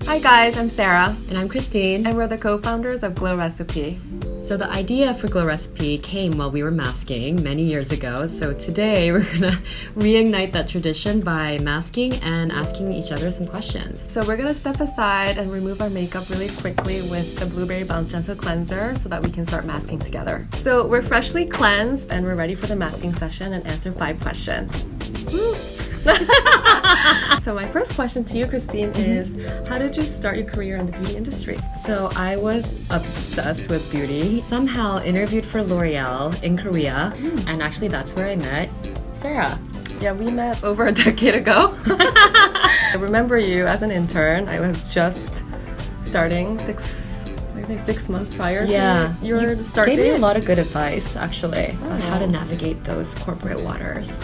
Hi guys, I'm Sarah. And I'm Christine. And we're the co-founders of Glow Recipe. So the idea for Glow Recipe came while we were masking many years ago. So today we're gonna reignite that tradition by masking and asking each other some questions. So we're gonna step aside and remove our makeup really quickly with the Blueberry Bounce Gentle Cleanser so that we can start masking together. So we're freshly cleansed and we're ready for the masking session and answer 5 questions. Woo! So my first question to you, Christine, is how did you start your career in the beauty industry? So I was obsessed with beauty. Somehow interviewed for L'Oreal in Korea, and actually that's where I met Sarah. Yeah, we met over a decade ago. I remember you as an intern. I was just starting 6 months prior to your start date. Gave me a lot of good advice, actually, on how to navigate those corporate waters.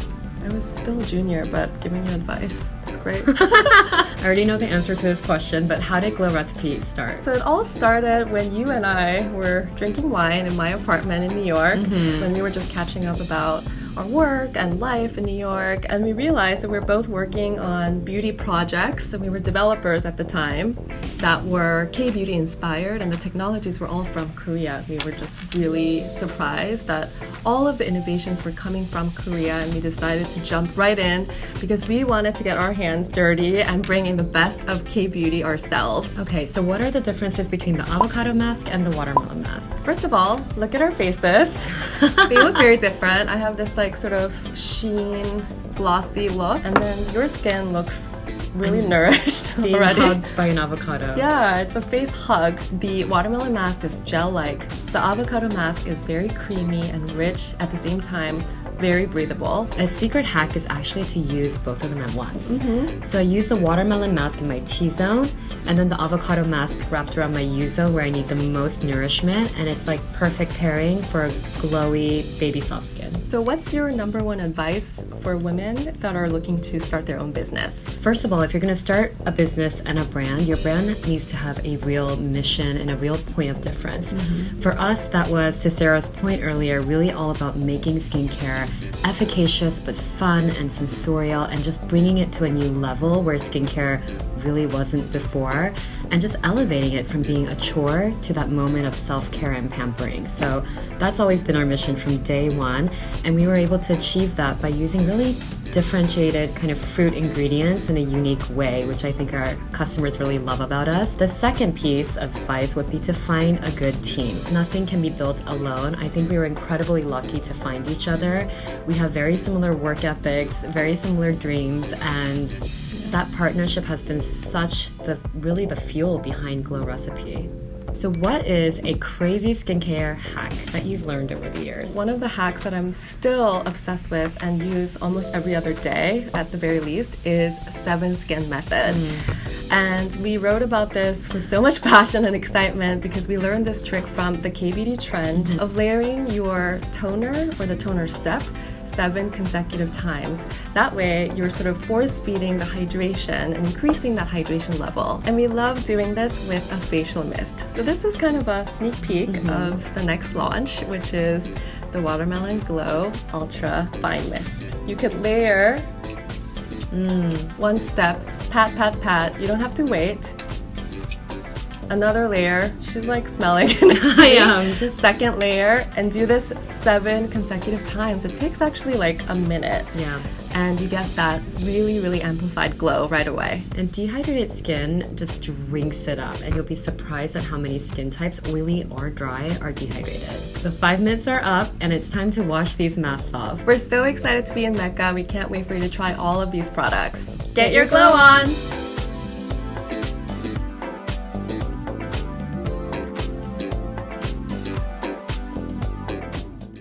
I was still a junior, but giving you advice. That's great. I already know the answer to this question, but how did Glow Recipe start? So it all started when you and I were drinking wine in my apartment in New York, when we were just catching up about our work and life in New York, and we realized that we were both working on beauty projects, and we were developers at the time that were K-beauty inspired, and the technologies were all from Korea. We were just really surprised that all of the innovations were coming from Korea, and we decided to jump right in because we wanted to get our hands dirty and bring in the best of K-beauty ourselves. Okay, so what are the differences between the avocado mask and the watermelon mask? First of all, look at our faces. They look very different. I have this sort of sheen, glossy look, and then your skin looks really nourished being already. Hugged by an avocado. Yeah, it's a face hug. The watermelon mask is gel-like. The avocado mask is very creamy and rich at the same time. Very breathable. A secret hack is actually to use both of them at once. So I use the watermelon mask in my T-zone and then the avocado mask wrapped around my U-zone where I need the most nourishment, and it's like perfect pairing for glowy baby soft skin. So what's your number one advice for women that are looking to start their own business? First of all, if you're going to start a business and a brand, your brand needs to have a real mission and a real point of difference. For us, that was, to Sarah's point earlier, really all about making skincare efficacious but fun and sensorial, and just bringing it to a new level where skincare really wasn't before, and just elevating it from being a chore to that moment of self-care and pampering. So that's always been our mission from day one, and we were able to achieve that by using really differentiated kind of fruit ingredients in a unique way, which I think our customers really love about us. The second piece of advice would be to find a good team. Nothing can be built alone. I think we were incredibly lucky to find each other. We have very similar work ethics, very similar dreams, and that partnership has been really the fuel behind Glow Recipe. So what is a crazy skincare hack that you've learned over the years? One of the hacks that I'm still obsessed with and use almost every other day, at the very least, is 7 Skin Method. And we wrote about this with so much passion and excitement because we learned this trick from the K-beauty trend of layering your toner or the toner step 7 consecutive times. That way, you're sort of force-feeding the hydration and increasing that hydration level. And we love doing this with a facial mist. So this is kind of a sneak peek of the next launch, which is the Watermelon Glow Ultra Fine Mist. You could layer one step, pat, pat, pat. You don't have to wait. Another layer, she's like smelling. I am. Just second layer, and do this 7 consecutive times. It takes actually like a minute. Yeah. And you get that really, really amplified glow right away. And dehydrated skin just drinks it up, and you'll be surprised at how many skin types, oily or dry, are dehydrated. The 5 minutes are up, and it's time to wash these masks off. We're so excited to be in MECCA. We can't wait for you to try all of these products. Get your glow on!